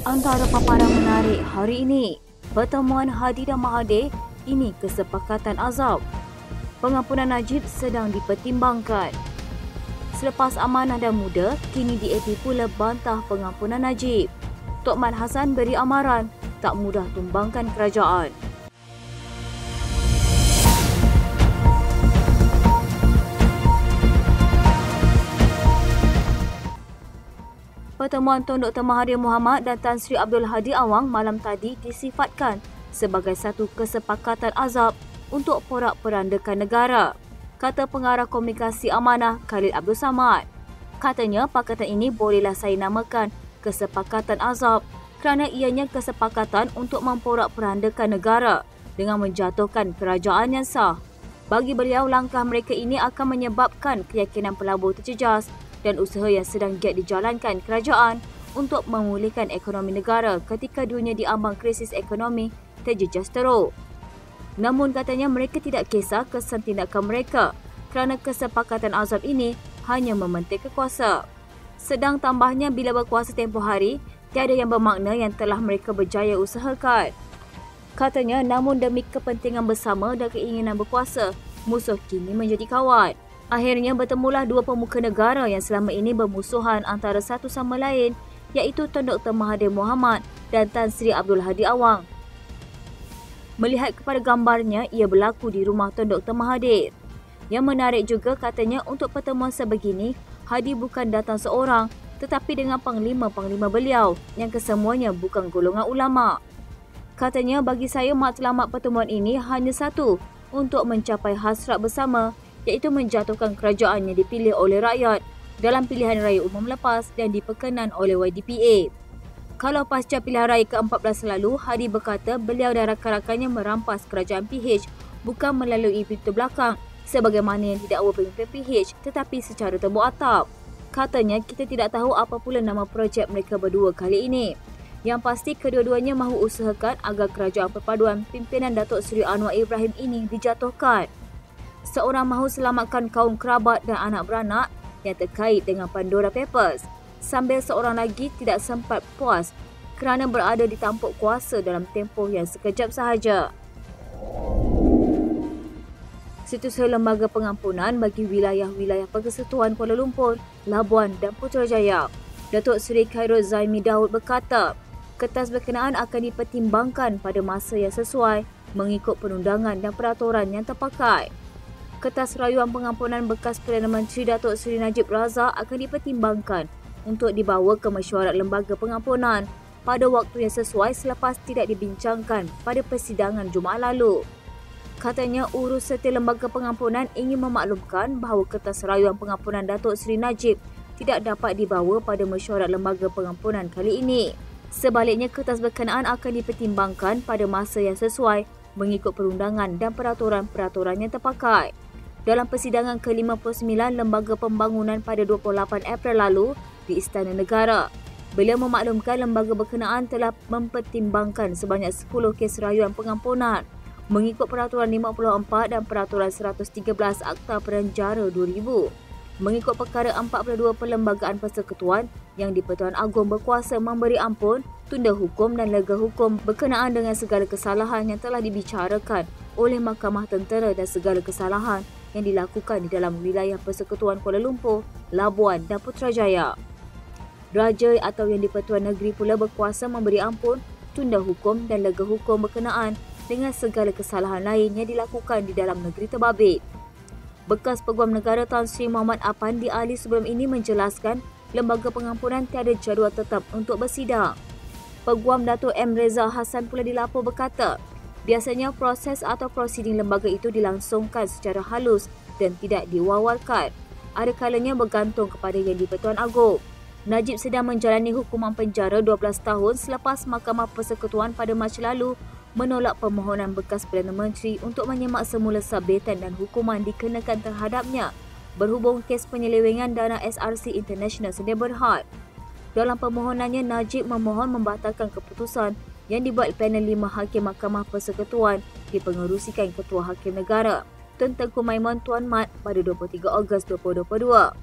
Antara paparan menarik hari ini, pertemuan Hadi dan Mahathir, ini kesepakatan azab. Pengampunan Najib sedang dipertimbangkan. Selepas amanah dan muda, kini DAP pula bantah pengampunan Najib. Tok Mat Hassan beri amaran, tak mudah tumbangkan kerajaan. Pertemuan Tun Dr. Mahathir Mohamad dan Tan Sri Abdul Hadi Awang malam tadi disifatkan sebagai satu kesepakatan azab untuk porak-porandakan negara, kata pengarah komunikasi amanah Khalid Abdul Samad. Katanya pakatan ini bolehlah saya namakan kesepakatan azab kerana ianya kesepakatan untuk memporak-porandakan negara dengan menjatuhkan kerajaan yang sah. Bagi beliau, langkah mereka ini akan menyebabkan keyakinan pelabur terjejas dan usaha yang sedang giat dijalankan kerajaan untuk memulihkan ekonomi negara ketika dunia diambang krisis ekonomi terjejas teruk. Namun katanya mereka tidak kisah kesan tindakan mereka kerana kesepakatan azab ini hanya mementik kekuasa. Sedang tambahnya, bila berkuasa tempoh hari, tiada yang bermakna yang telah mereka berjaya usahakan. Katanya, namun demi kepentingan bersama dan keinginan berkuasa, musuh kini menjadi kawan. Akhirnya bertemulah dua pemuka negara yang selama ini bermusuhan antara satu sama lain, iaitu Tun Dr. Mahathir Mohamad dan Tan Sri Abdul Hadi Awang. Melihat kepada gambarnya, ia berlaku di rumah Tun Dr. Mahathir. Yang menarik juga katanya untuk pertemuan sebegini, Hadi bukan datang seorang tetapi dengan panglima-panglima beliau yang kesemuanya bukan golongan ulama. Katanya, bagi saya matlamat pertemuan ini hanya satu, untuk mencapai hasrat bersama, iaitu menjatuhkan kerajaan yang dipilih oleh rakyat dalam pilihan raya umum lepas dan diperkenan oleh YDPA. Kalau pasca pilihan raya ke-14 lalu, Hadi berkata beliau dan rakan-rakannya merampas kerajaan PH bukan melalui pintu belakang sebagaimana yang didakwa pemimpin PH, tetapi secara tembok atap. Katanya, kita tidak tahu apa pula nama projek mereka berdua kali ini. Yang pasti kedua-duanya mahu usahakan agar kerajaan perpaduan pimpinan Datuk Seri Anwar Ibrahim ini dijatuhkan. Seorang mahu selamatkan kaum kerabat dan anak beranak yang terkait dengan Pandora Papers, sambil seorang lagi tidak sempat puas kerana berada di tampuk kuasa dalam tempoh yang sekejap sahaja. Setiausaha Lembaga Pengampunan bagi wilayah-wilayah Persekutuan Kuala Lumpur, Labuan dan Putrajaya, Datuk Seri Khairul Zaimi Daud berkata, kertas berkenaan akan dipertimbangkan pada masa yang sesuai mengikut perundangan dan peraturan yang terpakai. Kertas rayuan pengampunan bekas Perdana Menteri Datuk Seri Najib Razak akan dipertimbangkan untuk dibawa ke mesyuarat Lembaga Pengampunan pada waktu yang sesuai selepas tidak dibincangkan pada persidangan Jumaat lalu. Katanya, urus serta Lembaga Pengampunan ingin memaklumkan bahawa kertas rayuan pengampunan Datuk Seri Najib tidak dapat dibawa pada mesyuarat Lembaga Pengampunan kali ini. Sebaliknya, kertas berkenaan akan dipertimbangkan pada masa yang sesuai mengikut perundangan dan peraturan-peraturan yang terpakai. Dalam persidangan ke-59 Lembaga Pembangunan pada 28 April lalu di Istana Negara, beliau memaklumkan lembaga berkenaan telah mempertimbangkan sebanyak 10 kes rayuan pengampunan mengikut Peraturan 54 dan Peraturan 113 Akta Peranjara 2000. Mengikut perkara 42 Perlembagaan Persekutuan yang di-Pertuan Agong berkuasa memberi ampun, tunda hukum dan lega hukum berkenaan dengan segala kesalahan yang telah dibicarakan oleh Mahkamah Tentera dan segala kesalahan yang dilakukan di dalam wilayah Persekutuan Kuala Lumpur, Labuan dan Putrajaya. Raja atau yang di-Pertuan Negeri pula berkuasa memberi ampun, tunda hukum dan lega hukum berkenaan dengan segala kesalahan lain yang dilakukan di dalam negeri terbabit. Bekas Peguam Negara Tan Sri Muhammad Apandi Ali sebelum ini menjelaskan Lembaga Pengampunan tiada jadual tetap untuk bersidang. Peguam Datuk M. Reza Hassan pula dilapor berkata, biasanya proses atau prosiding lembaga itu dilangsungkan secara halus dan tidak diwawalkan. Ada kalanya bergantung kepada Yang di-Pertuan Agong. Najib sedang menjalani hukuman penjara 12 tahun selepas Mahkamah Persekutuan pada Mac lalu menolak permohonan bekas Perdana Menteri untuk menyemak semula sabetan dan hukuman dikenakan terhadapnya berhubung kes penyelewengan dana SRC International Sdn Bhd. Dalam permohonannya, Najib memohon membatalkan keputusan yang dibuat panel 5 Hakim Mahkamah Persekutuan dipengerusikan Ketua Hakim Negara Tun Tengku Maimun Tuan Mat pada 23 Ogos 2022.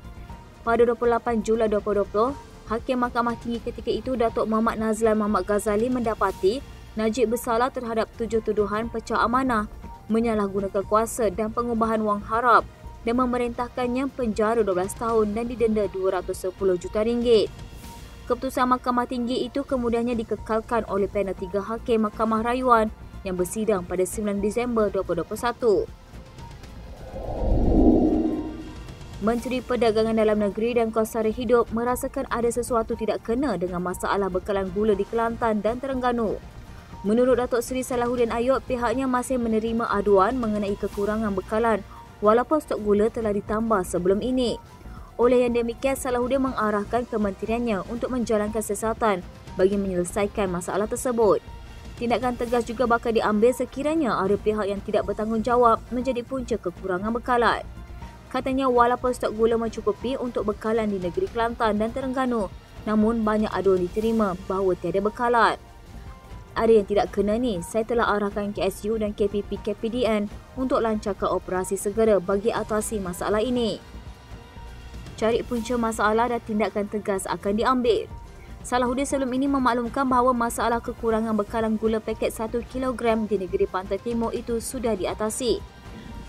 Pada 28 Julai 2020, Hakim Mahkamah Tinggi ketika itu, Datuk Muhammad Nazlan Muhammad Ghazali, mendapati Najib bersalah terhadap 7 tuduhan pecah amanah, menyalahgunakan kuasa dan pengubahan wang harap dan memerintahkannya penjara 12 tahun dan didenda RM210 juta. Keputusan Mahkamah Tinggi itu kemudiannya dikekalkan oleh panel 3 hakim Mahkamah Rayuan yang bersidang pada 9 Disember 2021. Menteri Perdagangan Dalam Negeri dan Kos Sara Hidup merasakan ada sesuatu tidak kena dengan masalah bekalan gula di Kelantan dan Terengganu. Menurut Datuk Seri Salahuddin Ayub, pihaknya masih menerima aduan mengenai kekurangan bekalan walaupun stok gula telah ditambah sebelum ini. Oleh yang demikian, Salahuddin mengarahkan kementeriannya untuk menjalankan siasatan bagi menyelesaikan masalah tersebut. Tindakan tegas juga bakal diambil sekiranya ada pihak yang tidak bertanggungjawab menjadi punca kekurangan bekalan. Katanya walaupun stok gula mencukupi untuk bekalan di negeri Kelantan dan Terengganu, namun banyak aduan diterima bahawa tiada bekalan. Ada yang tidak kena ni, saya telah arahkan KSU dan KPP KPDN untuk lancarkan operasi segera bagi atasi masalah ini. Cari punca masalah dan tindakan tegas akan diambil. Salahuddin sebelum ini memaklumkan bahawa masalah kekurangan bekalan gula paket 1 kg di negeri Pantai Timur itu sudah diatasi.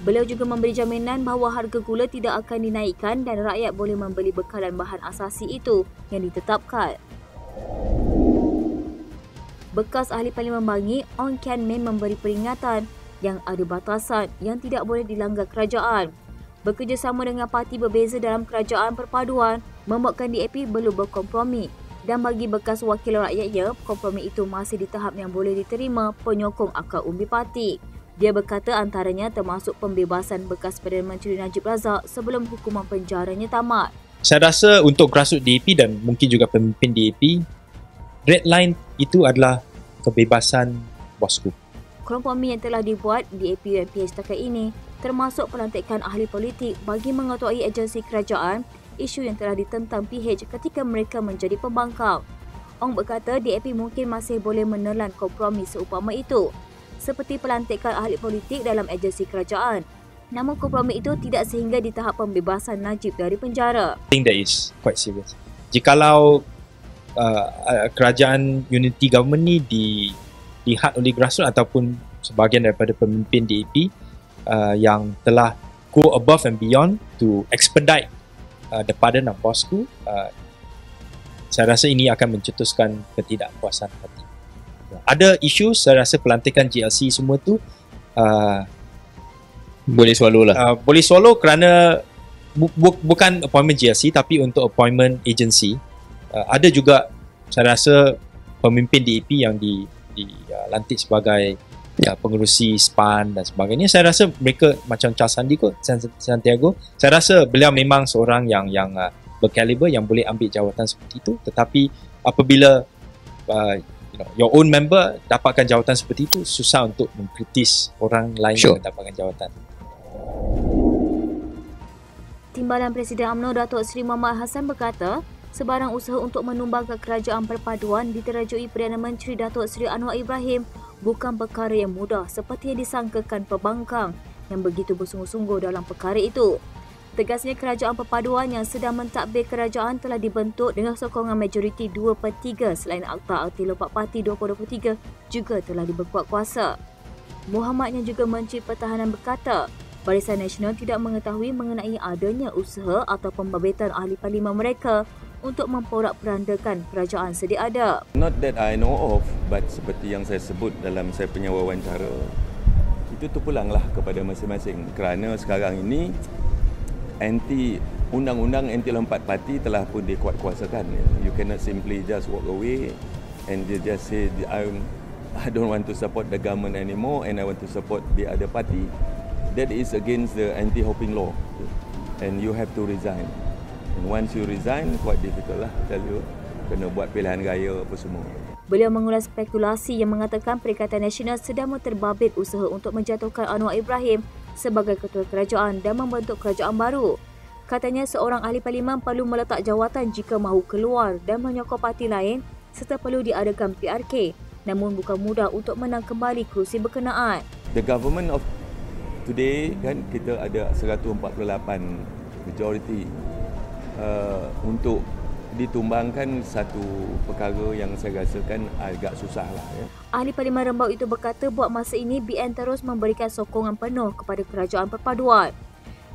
Beliau juga memberi jaminan bahawa harga gula tidak akan dinaikkan dan rakyat boleh membeli bekalan bahan asasi itu yang ditetapkan. Bekas Ahli Parlimen Bangi, Ong Kian Min, memberi peringatan yang ada batasan yang tidak boleh dilanggar kerajaan. Bekerjasama dengan parti berbeza dalam kerajaan perpaduan membuatkan DAP perlu berkompromi dan bagi bekas wakil rakyatnya, kompromi itu masih di tahap yang boleh diterima penyokong akar umbi parti. Dia berkata antaranya termasuk pembebasan bekas Perdana Menteri Najib Razak sebelum hukuman penjaranya tamat. Saya rasa untuk grassroots DAP dan mungkin juga pemimpin DAP, red line itu adalah kebebasan bosku. Kompromi yang telah dibuat DAP UMPH setakat ini termasuk pelantikan ahli politik bagi mengetuai agensi kerajaan, isu yang telah ditentang PH ketika mereka menjadi pembangkang. Ong berkata DAP mungkin masih boleh menelan kompromi seumpama itu, seperti pelantikan ahli politik dalam agensi kerajaan. Namun kompromi itu tidak sehingga di tahap pembebasan Najib dari penjara. I think that is quite serious. Jikalau kerajaan unity government ni dilihat oleh grassroots ataupun sebahagian daripada pemimpin DAP yang telah go above and beyond to expedite the pardon of bosku, saya rasa ini akan mencetuskan ketidakpuasan hati. Ada isu, saya rasa pelantikan GLC semua tu boleh swallow lah. Boleh swallow kerana bukan appointment GLC tapi untuk appointment agency. Ada juga saya rasa pemimpin DAP yang dilantik sebagai pengerusi SPAN dan sebagainya. Saya rasa mereka macam Charles Santiago. Saya rasa beliau memang seorang yang berkaliber yang boleh ambil jawatan seperti itu. Tetapi apabila your own member dapatkan jawatan seperti itu, susah untuk mengkritis orang lain yang mendapatkan jawatan. Timbalan Presiden UMNO Datuk Seri Muhammad Hassan berkata, sebarang usaha untuk menumbangkan kerajaan perpaduan diterajui Perdana Menteri Datuk Seri Anwar Ibrahim bukan perkara yang mudah seperti yang disangkakan pembangkang yang begitu bersungguh-sungguh dalam perkara itu. Tegasnya kerajaan perpaduan yang sedang mentadbir kerajaan telah dibentuk dengan sokongan majoriti 2/3 selain Akta Akti Lompat Parti 2023 juga telah diberkuat kuasa. Muhammad yang juga Menteri Pertahanan berkata, Barisan Nasional tidak mengetahui mengenai adanya usaha atau pembabitan ahli parlimen mereka untuk memporak-perandakan kerajaan sedia ada. Not that I know of, but seperti yang saya sebut dalam saya punya wawancara, itu terpulanglah kepada masing-masing kerana sekarang ini undang-undang anti lompat parti telah pun dikuatkuasakan. You cannot simply just walk away and just say I don't want to support the government anymore and I want to support the other party. That is against the anti-hopping law and you have to resign. And once you resign, quite difficult lah, tell you, kena buat pilihan raya apa semua. Beliau mengulas spekulasi yang mengatakan Perikatan Nasional sedang menterbabit usaha untuk menjatuhkan Anwar Ibrahim sebagai ketua kerajaan dan membentuk kerajaan baru. Katanya seorang ahli parlimen perlu meletak jawatan jika mahu keluar dan menyokong parti lain serta perlu diadakan PRK. Namun bukan mudah untuk menang kembali kerusi berkenaan. The government of today kan kita ada 148 majority untuk ditumbangkan satu perkara yang saya rasakan agak susah lah. Ya. Ahli Parlimen Rembau itu berkata buat masa ini BN terus memberikan sokongan penuh kepada kerajaan perpaduan.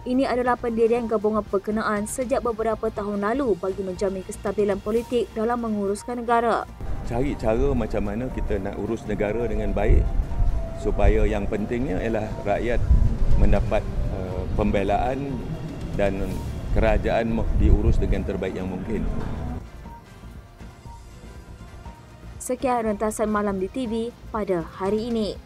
Ini adalah pendirian gabungan berkenaan sejak beberapa tahun lalu bagi menjamin kestabilan politik dalam menguruskan negara. Cari cara macam mana kita nak urus negara dengan baik supaya yang pentingnya ialah rakyat mendapat pembelaan dan kerajaan diurus dengan terbaik yang mungkin. Sekian rentasan malam di TV pada hari ini.